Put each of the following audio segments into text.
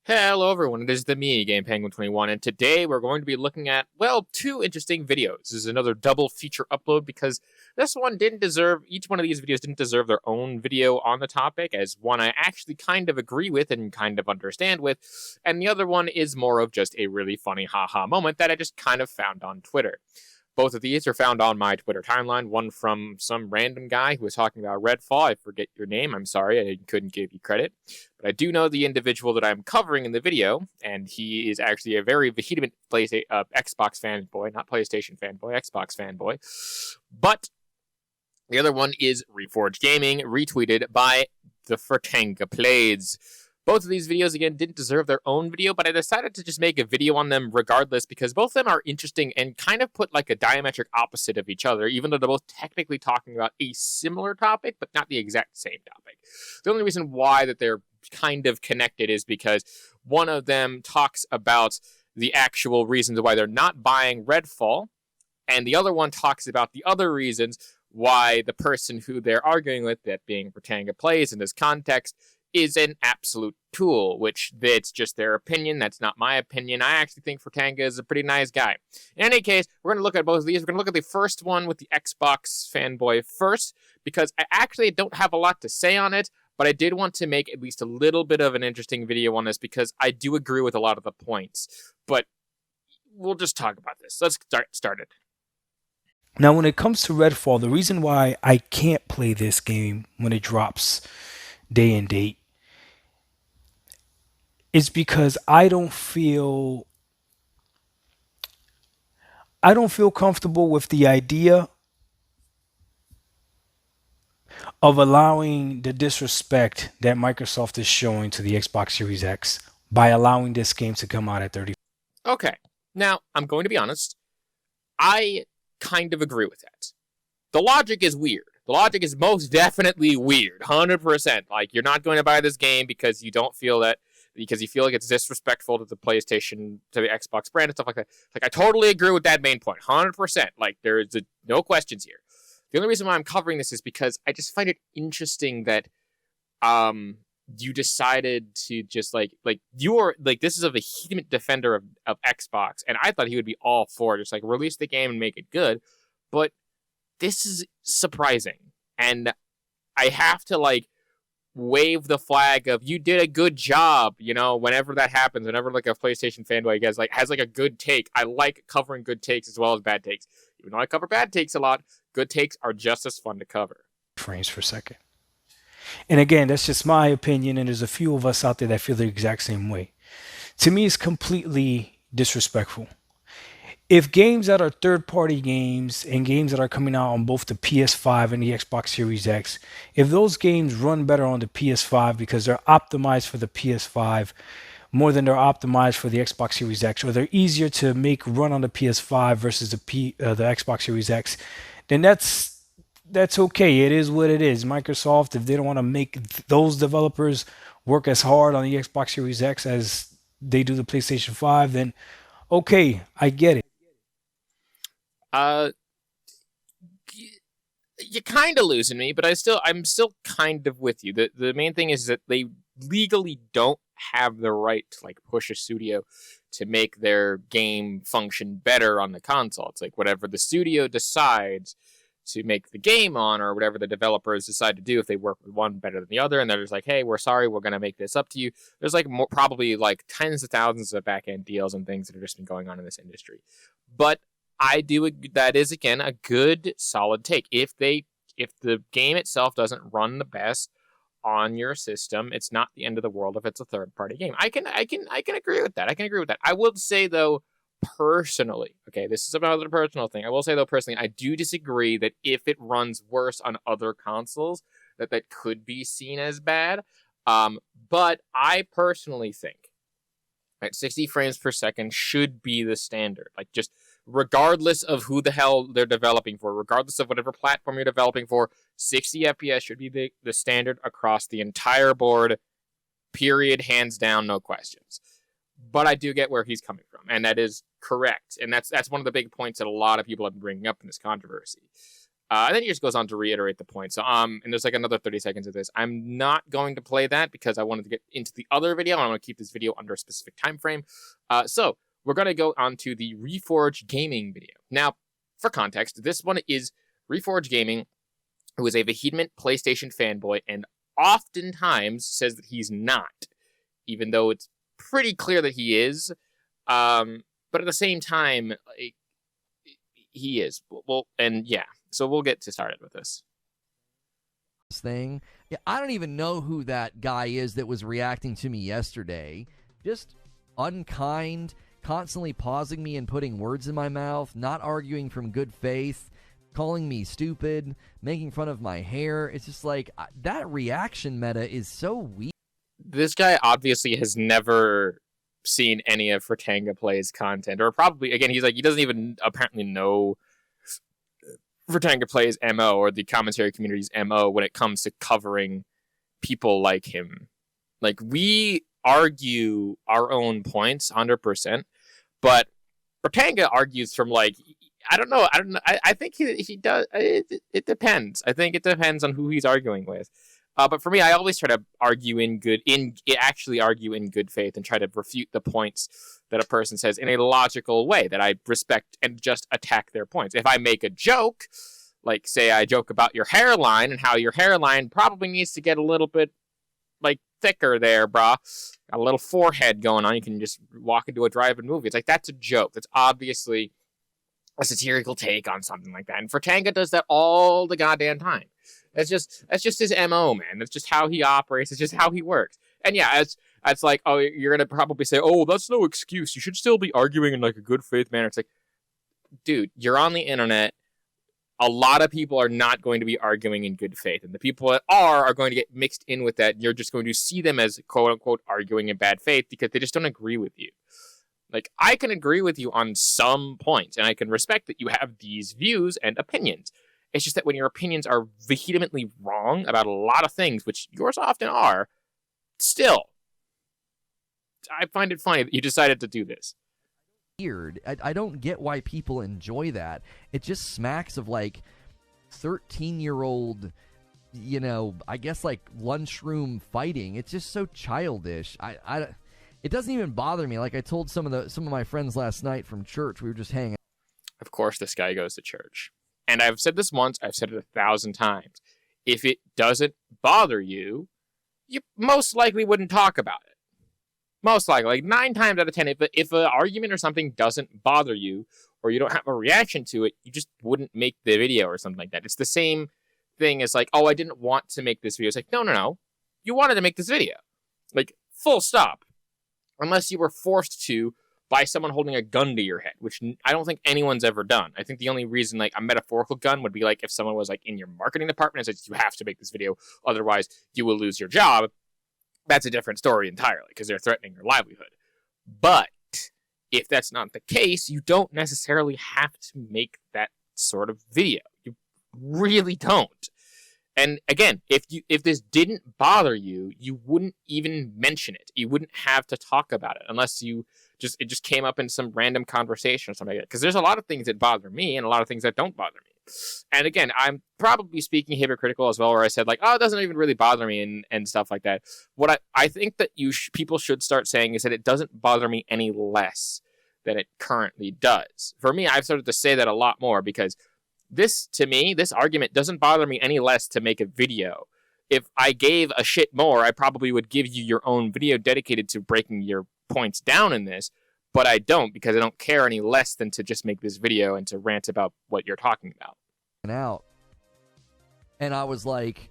Hello everyone, it is me, Game Penguin 21, and today we're going to be looking at, well, two interesting videos. This is another double feature upload because each one of these videos didn't deserve their own video on the topic, as one I actually kind of agree with and kind of understand with, and the other one is more of just a really funny haha moment that I just kind of found on Twitter. Both of these are found on my Twitter timeline, one from some random guy who was talking about Redfall. I forget your name, I'm sorry, I couldn't give you credit. But I do know the individual that I'm covering in the video, and he is actually a very vehement Xbox fanboy, not PlayStation fanboy, Xbox fanboy. But the other one is Reforge Gaming, retweeted by the Fritanga Plays. Both of these videos, again, didn't deserve their own video, but I decided to just make a video on them regardless because both of them are interesting and kind of put like a diametric opposite of each other, even though they're both technically talking about a similar topic, but not the exact same topic. The only reason why that they're kind of connected is because one of them talks about the actual reasons why they're not buying Redfall, and the other one talks about the other reasons why the person who they're arguing with, that being Fritanga Plays in this context, is an absolute tool, which it's just their opinion. That's not my opinion. I actually think Fritanga is a pretty nice guy. In any case, we're going to look at both of these. We're going to look at the first one with the Xbox fanboy first, because I actually don't have a lot to say on it, but I did want to make at least a little bit of an interesting video on this because I do agree with a lot of the points. But we'll just talk about this. Let's get started. Now, when it comes to Redfall, the reason why I can't play this game when it drops day and date is because I don't feel comfortable with the idea of allowing the disrespect that Microsoft is showing to the Xbox Series X by allowing this game to come out at 30. Okay, now I'm going to be honest. I kind of agree with that. The logic is weird. The logic is most definitely weird. 100%. Like, you're not going to buy this game because you feel like it's disrespectful to the PlayStation, to the Xbox brand and stuff like that. Like, I totally agree with that main point. 100%. Like, there's no questions here. The only reason why I'm covering this is because I just find it interesting that you decided to just you're this is a vehement defender of Xbox, and I thought he would be all for just release the game and make it good, but this is surprising, and I have to wave the flag of you did a good job, whenever that happens, whenever a PlayStation fanboy has a good take. I like covering good takes as well as bad takes. Even though I cover bad takes a lot, good takes are just as fun to cover. Frames per second. And again, that's just my opinion, and there's a few of us out there that feel the exact same way. To me, it's completely disrespectful. If games that are third-party games and games that are coming out on both the PS5 and the Xbox Series X, if those games run better on the PS5 because they're optimized for the PS5 more than they're optimized for the Xbox Series X, or they're easier to make run on the PS5 versus the Xbox Series X, then that's okay. It is what it is. Microsoft, if they don't want to make those developers work as hard on the Xbox Series X as they do the PlayStation 5, then okay, I get it. You kind of losing me, but I'm still kind of with you. The main thing is that they legally don't have the right to push a studio to make their game function better on the console. It's whatever the studio decides to make the game on, or whatever the developers decide to do, if they work with one better than the other, and they're just hey, we're sorry, we're going to make this up to you. There's probably tens of thousands of back-end deals and things that have just been going on in this industry. But that is, again, a good, solid take. If the game itself doesn't run the best on your system, it's not the end of the world if it's a third-party game. I can agree with that. I would say, though, personally, okay, this is another personal thing. I will say, though, personally, I do disagree that if it runs worse on other consoles, that could be seen as bad. But I personally think that 60 frames per second should be the standard. Just regardless of who the hell they're developing for, regardless of whatever platform you're developing for, 60 FPS should be the standard across the entire board, period, hands down, no questions. But I do get where he's coming from, and that is correct. And that's one of the big points that a lot of people have been bringing up in this controversy. And then he just goes on to reiterate the point. So, and there's like another 30 seconds of this. I'm not going to play that because I wanted to get into the other video, and I want to keep this video under a specific time frame. So we're going to go on to the Reforge gaming video. Now, for context, this one is Reforge Gaming, who is a vehement PlayStation fanboy and oftentimes says that he's not, even though it's pretty clear that he is. But at the same time, he is. Well, and yeah. So we'll get started with this. Thing. Yeah, I don't even know who that guy is that was reacting to me yesterday. Just unkind, constantly pausing me and putting words in my mouth, not arguing from good faith, calling me stupid, making fun of my hair. It's just like, that reaction meta is so weak. This guy obviously has never seen any of Fritanga Play's content, or probably, again, he's like, he doesn't even apparently know Fritanga Play's MO or the commentary community's MO when it comes to covering people like him. Like, we argue our own points 100%, but Fritanga argues from like, I don't know. I think he does. It depends. I think it depends on who he's arguing with. But for me, I always try to argue actually argue in good faith and try to refute the points that a person says in a logical way that I respect and just attack their points. If I make a joke, like say I joke about your hairline and how your hairline probably needs to get a little bit like thicker there, brah. Got a little forehead going on. You can just walk into a drive-in movie. It's like, that's a joke. That's obviously a satirical take on something like that. And Fritanga does that all the goddamn time. That's just his MO, man. That's just how he operates. It's just how he works. And yeah, it's like, oh, you're gonna probably say, oh, that's no excuse. You should still be arguing in like a good faith manner. It's like, dude, you're on the internet. A lot of people are not going to be arguing in good faith, and the people that are going to get mixed in with that. You're just going to see them as quote unquote arguing in bad faith because they just don't agree with you. Like, I can agree with you on some points, and I can respect that you have these views and opinions. It's just that when your opinions are vehemently wrong about a lot of things, which yours often are, still, I find it funny that you decided to do this. Weird. I don't get why people enjoy that. It just smacks of like 13-year-old, you know, I guess like lunchroom fighting. It's just so childish. It doesn't even bother me. Like I told some of my friends last night from church, we were just hanging. Of course, this guy goes to church. And I've said this once, I've said it 1,000 times. If it doesn't bother you, you most likely wouldn't talk about it. Most likely, like 9 times out of 10, if an argument or something doesn't bother you, or you don't have a reaction to it, you just wouldn't make the video or something like that. It's the same thing as like, oh, I didn't want to make this video. It's like, no. You wanted to make this video. Like, full stop. Unless you were forced to by someone holding a gun to your head, which I don't think anyone's ever done. I think the only reason, like, a metaphorical gun would be, like, if someone was, like, in your marketing department and said, you have to make this video, otherwise you will lose your job. That's a different story entirely, because they're threatening your livelihood. But if that's not the case, you don't necessarily have to make that sort of video. You really don't. And again, if this didn't bother you, you wouldn't even mention it. You wouldn't have to talk about it unless it just came up in some random conversation or something like that. Because there's a lot of things that bother me and a lot of things that don't bother me. And again, I'm probably speaking hypocritical as well, where I said like, oh, it doesn't even really bother me and stuff like that. What I think that people should start saying is that it doesn't bother me any less than it currently does. For me, I've started to say that a lot more because this argument doesn't bother me any less to make a video. If I gave a shit more, I probably would give you your own video dedicated to breaking your points down in this, but I don't because I don't care any less than to just make this video and to rant about what you're talking about. And I was like,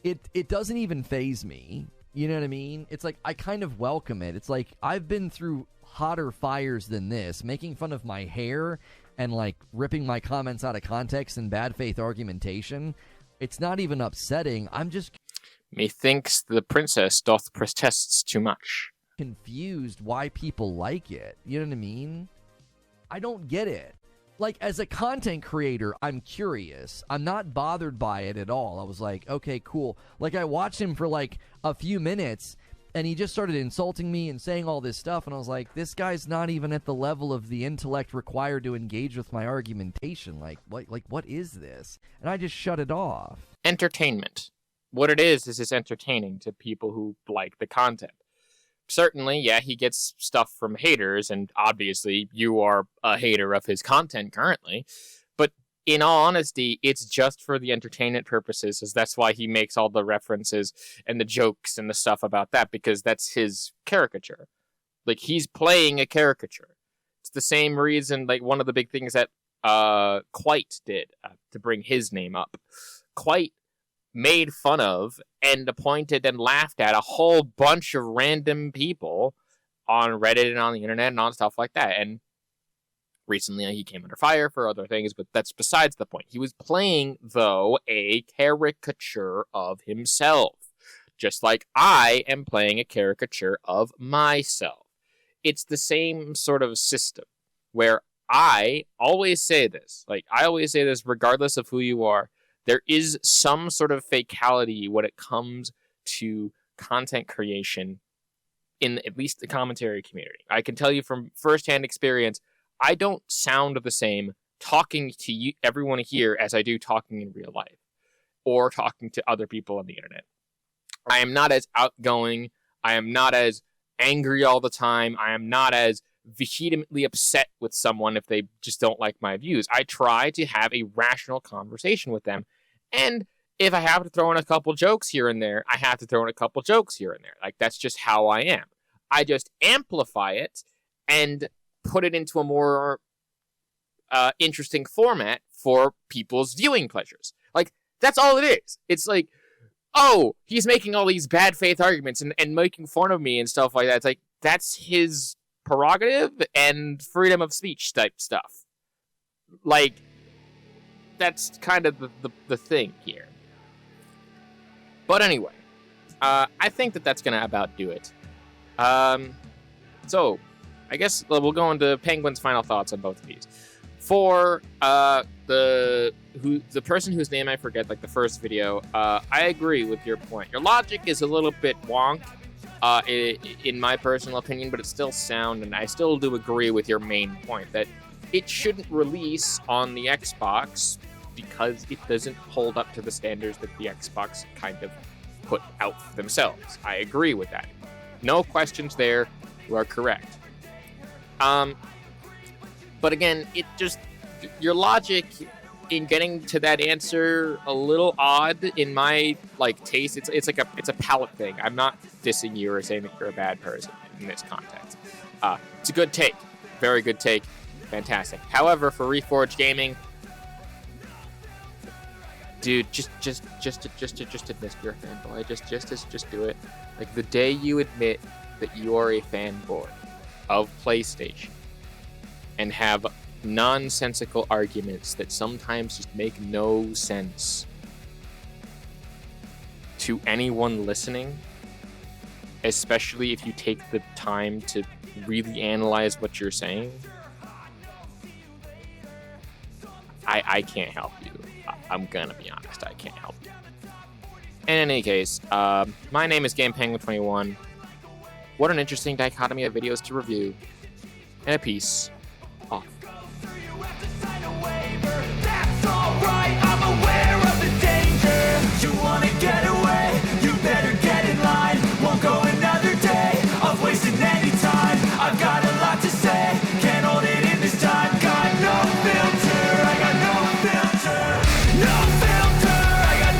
it doesn't even faze me. You know what I mean? It's like, I kind of welcome it. It's like, I've been through hotter fires than this, making fun of my hair and like ripping my comments out of context and bad faith argumentation. It's not even upsetting. I'm just methinks the princess doth protests too much. Confused why people like it. You know what I mean? I don't get it. Like, as a content creator, I'm curious. I'm not bothered by it at all. I was like, okay, cool. Like, I watched him for like a few minutes, And he just started insulting me and saying all this stuff, and I was like, this guy's not even at the level of the intellect required to engage with my argumentation. Like what is this? And I just shut it off. Entertainment. What it is it's entertaining to people who like the content. Certainly, yeah, he gets stuff from haters, and obviously you are a hater of his content currently. But in all honesty, it's just for the entertainment purposes, as that's why he makes all the references and the jokes and the stuff about that, because that's his caricature. Like, he's playing a caricature. It's the same reason, like, one of the big things that Quite did, to bring his name up. Quite made fun of and appointed and laughed at a whole bunch of random people on Reddit and on the internet and on stuff like that. And recently he came under fire for other things, but that's besides the point. He was playing, though, a caricature of himself, just like I am playing a caricature of myself. It's the same sort of system where I always say this, regardless of who you are, there is some sort of fatality when it comes to content creation in at least the commentary community. I can tell you from firsthand experience, I don't sound the same talking to you, everyone here, as I do talking in real life or talking to other people on the internet. I am not as outgoing. I am not as angry all the time. I am not as vehemently upset with someone if they just don't like my views. I try to have a rational conversation with them. And if I have to throw in a couple jokes here and there, I have to throw in a couple jokes here and there. Like, that's just how I am. I just amplify it and put it into a more interesting format for people's viewing pleasures. Like, that's all it is. It's like, oh, he's making all these bad faith arguments and making fun of me and stuff like that. It's like, that's his prerogative and freedom of speech type stuff. Like, that's kind of the thing here. But anyway, I think that's going to about do it. So, I guess we'll go into Penguin's final thoughts on both of these. For the person whose name I forget, like the first video, I agree with your point. Your logic is a little bit wonk, in my personal opinion, but it's still sound, and I still do agree with your main point that it shouldn't release on the Xbox because it doesn't hold up to the standards that the Xbox kind of put out for themselves. I agree with that. No questions there. You are correct. But again, it just, your logic in getting to that answer a little odd in my taste. It's a palate thing. I'm not dissing you or saying that you're a bad person in this context. It's a good take, very good take, fantastic. However, for Reforge Gaming, dude, just admit you're a fanboy. Just do it. Like, the day you admit that you are a fanboy of PlayStation and have nonsensical arguments that sometimes just make no sense to anyone listening, especially if you take the time to really analyze what you're saying, I can't help you. I'm gonna be honest, I can't help you. In any case, my name is GamePenguin21. What an interesting dichotomy of videos to review. And a peace.